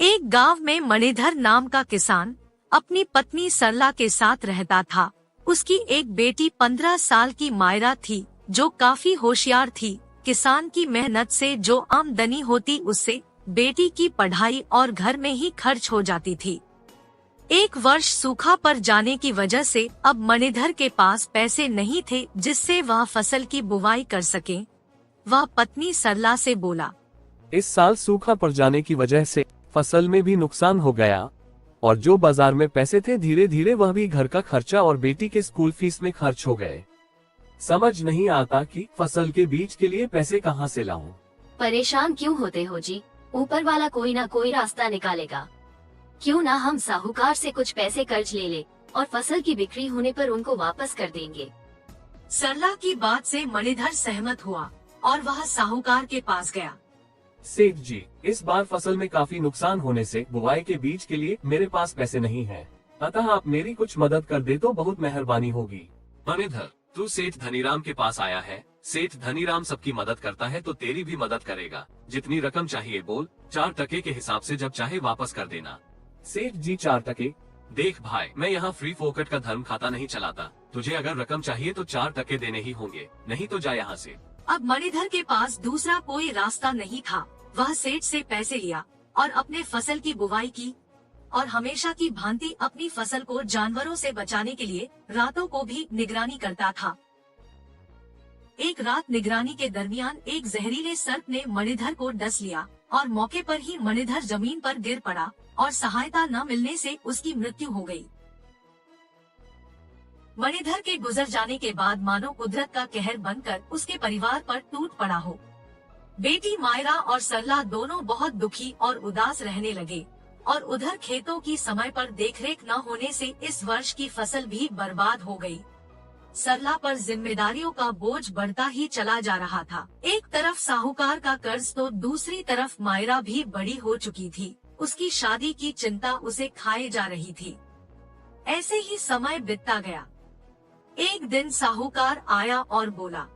एक गांव में मणिधर नाम का किसान अपनी पत्नी सरला के साथ रहता था। उसकी एक बेटी 15 साल की मायरा थी जो काफी होशियार थी। किसान की मेहनत से जो आमदनी होती उससे बेटी की पढ़ाई और घर में ही खर्च हो जाती थी। एक वर्ष सूखा पड़ जाने की वजह से अब मणिधर के पास पैसे नहीं थे जिससे वह फसल की बुवाई कर सके। वह पत्नी सरला से बोला, इस साल सूखा पड़ जाने की वजह से फसल में भी नुकसान हो गया और जो बाजार में पैसे थे धीरे धीरे वह भी घर का खर्चा और बेटी के स्कूल फीस में खर्च हो गए। समझ नहीं आता कि फसल के बीज के लिए पैसे कहां से लाऊं। परेशान क्यों होते हो जी, ऊपर वाला कोई ना कोई रास्ता निकालेगा। क्यों ना हम साहूकार से कुछ पैसे कर्ज ले ले और फसल की बिक्री होने पर उनको वापस कर देंगे। सरला की बात से मणिधर सहमत हुआ और वह साहूकार के पास गया। सेठ जी, इस बार फसल में काफी नुकसान होने से बुवाई के बीज के लिए मेरे पास पैसे नहीं हैं। अतः आप मेरी कुछ मदद कर दे तो बहुत मेहरबानी होगी। मणिधर, तू सेठ धनीराम के पास आया है। सेठ धनीराम सबकी मदद करता है तो तेरी भी मदद करेगा। जितनी रकम चाहिए बोल, 4 टके के हिसाब से जब चाहे वापस कर देना। सेठ जी 4 टके? देख भाई, मैं यहाँ फ्री फोकट का धर्म खाता नहीं चलाता। तुझे अगर रकम चाहिए तो 4 टके देने ही होंगे, नहीं तो जा यहाँ से। अब मणिधर के पास दूसरा कोई रास्ता नहीं था। वह सेठ से पैसे लिया और अपने फसल की बुवाई की और हमेशा की भांति अपनी फसल को जानवरों से बचाने के लिए रातों को भी निगरानी करता था। एक रात निगरानी के दरमियान एक जहरीले सर्प ने मणिधर को डस लिया और मौके पर ही मणिधर जमीन पर गिर पड़ा और सहायता न मिलने से उसकी मृत्यु हो गई। मणिधर के गुजर जाने के बाद मानो कुदरत का कहर बनकर उसके परिवार पर टूट पड़ा हो। बेटी मायरा और सरला दोनों बहुत दुखी और उदास रहने लगे और उधर खेतों की समय पर देखरेख न होने से इस वर्ष की फसल भी बर्बाद हो गई। सरला पर जिम्मेदारियों का बोझ बढ़ता ही चला जा रहा था। एक तरफ साहूकार का कर्ज तो दूसरी तरफ मायरा भी बड़ी हो चुकी थी। उसकी शादी की चिंता उसे खाए जा रही थी। ऐसे ही समय बीतता गया। एक दिन साहूकार आया और बोला,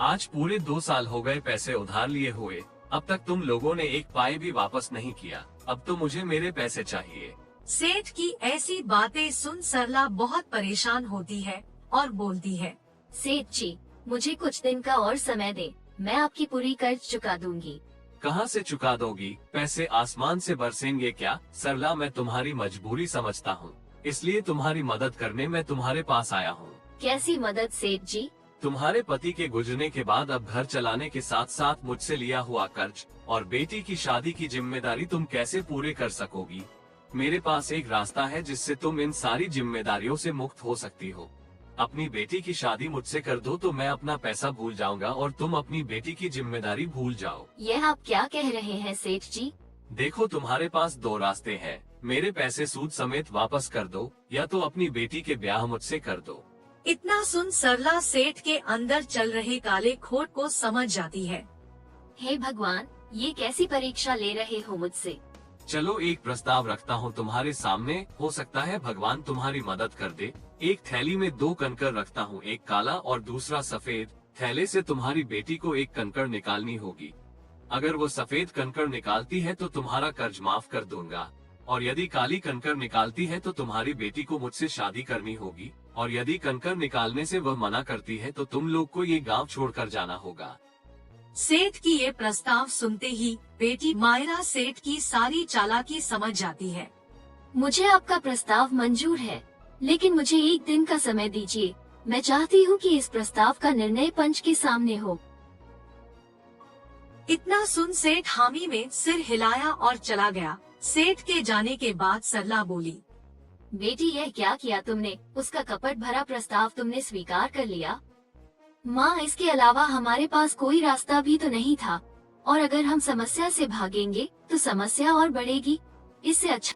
आज पूरे 2 साल हो गए पैसे उधार लिए हुए, अब तक तुम लोगों ने एक पाई भी वापस नहीं किया। अब तो मुझे मेरे पैसे चाहिए। सेठ की ऐसी बातें सुन सरला बहुत परेशान होती है और बोलती है, सेठ जी, मुझे कुछ दिन का और समय दे, मैं आपकी पूरी कर्ज चुका दूंगी। कहाँ से चुका दोगी? पैसे आसमान से बरसेंगे क्या? सरला, मैं तुम्हारी मजबूरी समझता हूँ, इसलिए तुम्हारी मदद करने मैं तुम्हारे पास आया हूँ। कैसी मदद सेठ जी? तुम्हारे पति के गुजरने के बाद अब घर चलाने के साथ साथ मुझसे लिया हुआ कर्ज और बेटी की शादी की जिम्मेदारी तुम कैसे पूरे कर सकोगी? मेरे पास एक रास्ता है जिससे तुम इन सारी जिम्मेदारियों से मुक्त हो सकती हो। अपनी बेटी की शादी मुझसे कर दो तो मैं अपना पैसा भूल जाऊंगा और तुम अपनी बेटी की जिम्मेदारी भूल जाओ। यह आप क्या कह रहे हैं सेठ जी? देखो, तुम्हारे पास 2 रास्ते हैं। मेरे पैसे सूद समेत वापस कर दो या तो अपनी बेटी के ब्याह मुझसे कर दो। इतना सुन सरला सेठ के अंदर चल रहे काले खोट को समझ जाती है। हे भगवान, ये कैसी परीक्षा ले रहे हो मुझसे? चलो एक प्रस्ताव रखता हूँ तुम्हारे सामने, हो सकता है भगवान तुम्हारी मदद कर दे। एक थैली में 2 कंकड़ रखता हूँ, एक काला और दूसरा सफेद। थैले से तुम्हारी बेटी को एक कंकड़ निकालनी होगी। अगर वो सफेद कंकड़ निकालती है तो तुम्हारा कर्ज माफ कर दूंगा, और यदि काली कंकड़ निकालती है तो तुम्हारी बेटी को मुझसे शादी करनी होगी, और यदि कंकड़ निकालने से वह मना करती है तो तुम लोग को ये गांव छोड़कर जाना होगा। सेठ की ये प्रस्ताव सुनते ही बेटी मायरा सेठ की सारी चालाकी समझ जाती है। मुझे आपका प्रस्ताव मंजूर है, लेकिन मुझे एक दिन का समय दीजिए। मैं चाहती हूँ कि इस प्रस्ताव का निर्णय पंच के सामने हो। इतना सुन सेठ हामी में सिर हिलाया और चला गया। सेठ के जाने के बाद सरला बोली, बेटी, यह क्या किया तुमने? उसका कपट भरा प्रस्ताव तुमने स्वीकार कर लिया। माँ, इसके अलावा हमारे पास कोई रास्ता भी तो नहीं था, और अगर हम समस्या से भागेंगे तो समस्या और बढ़ेगी। इससे अच्छा